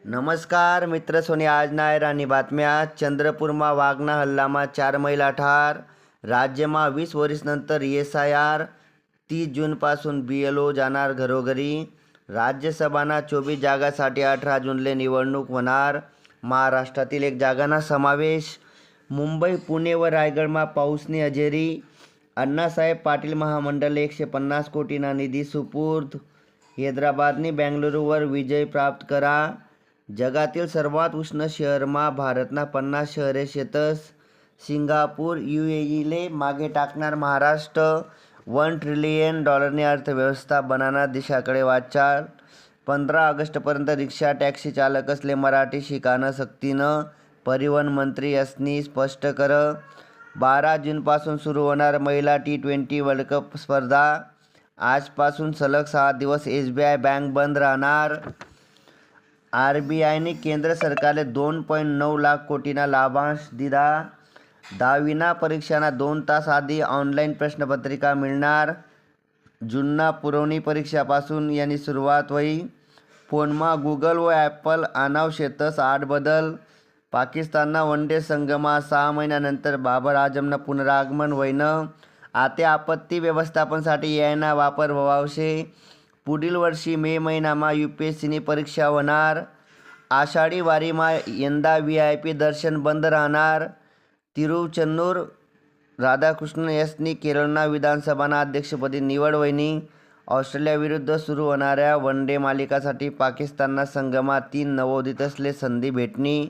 नमस्कार मित्र सोनी आज ना रानी बातम्या चंद्रपूरमा वाघना हल्लामा 4 महिला ठार राज्यमा 20 वर्षानंतर SIR 30 जूनपासून BLO जाणार घरोघरी राज्यसभाना 24 जागासाठी 18 जूनले निवडणूक होणार महाराष्ट्रातील एक जागांना समावेश मुंबई पुणे व रायगडमा पाऊसनी हजेरी अण्णासाहेब पाटील महामंडळ 150 कोटीना निधी सुपूर्द हैदराबादनी बेंगलुरूवर विजय प्राप्त करा जगातील सर्वात उष्ण शहरमा भारतना 50 शहरे शेतस सिंगापूर UAE मागे टाकणार महाराष्ट्र $1 ट्रिलियन अर्थव्यवस्था बनाना दिशाकडे वाटचाल 15 ऑगस्टपर्यंत रिक्षा टॅक्सी चालकसले मराठी शिकाणं सक्तीनं परिवहन मंत्री यांनी स्पष्ट कर 12 जूनपासून सुरू होणार महिला T20 वर्ल्ड कप स्पर्धा आजपासून सलग 6 दिवस SBI बँक बंद राहणार RBIने केंद्र सरकारले 2.9 लाख कोटीना लाभांश दिला 10वीना परीक्षांना 2 तास आधी ऑनलाईन प्रश्नपत्रिका मिळणार जूनना पुरवणी परीक्षापासून यांनी सुरुवात होई फोनमा गुगल व ॲपल आणाव शेतस 8 बदल पाकिस्तानना वनडे संघमा 6 महिन्यानंतर बाबर आजमना पुनरागमन होईनं आते आपत्ती व्यवस्थापनासाठी यायना वापर व्हावशे पुढील वर्षी मे महिनामा UPSCनी परीक्षा होणार आषाढी वारीमा यंदा VIP दर्शन बंद राहणार तिरुचेन्नूर राधाकृष्णन यांनी केरळना विधानसभाना अध्यक्षपदी निवड होईनी ऑस्ट्रेलियाविरुद्ध सुरू होणाऱ्या वनडे मालिकासाठी पाकिस्तानना संघमा 3 नवोदितसले संधी भेटणी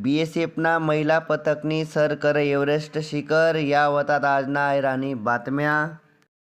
BSFना महिला पथकनी सर कर एव्हरेस्ट शिखर या होतात आज ना राणी बातम्या।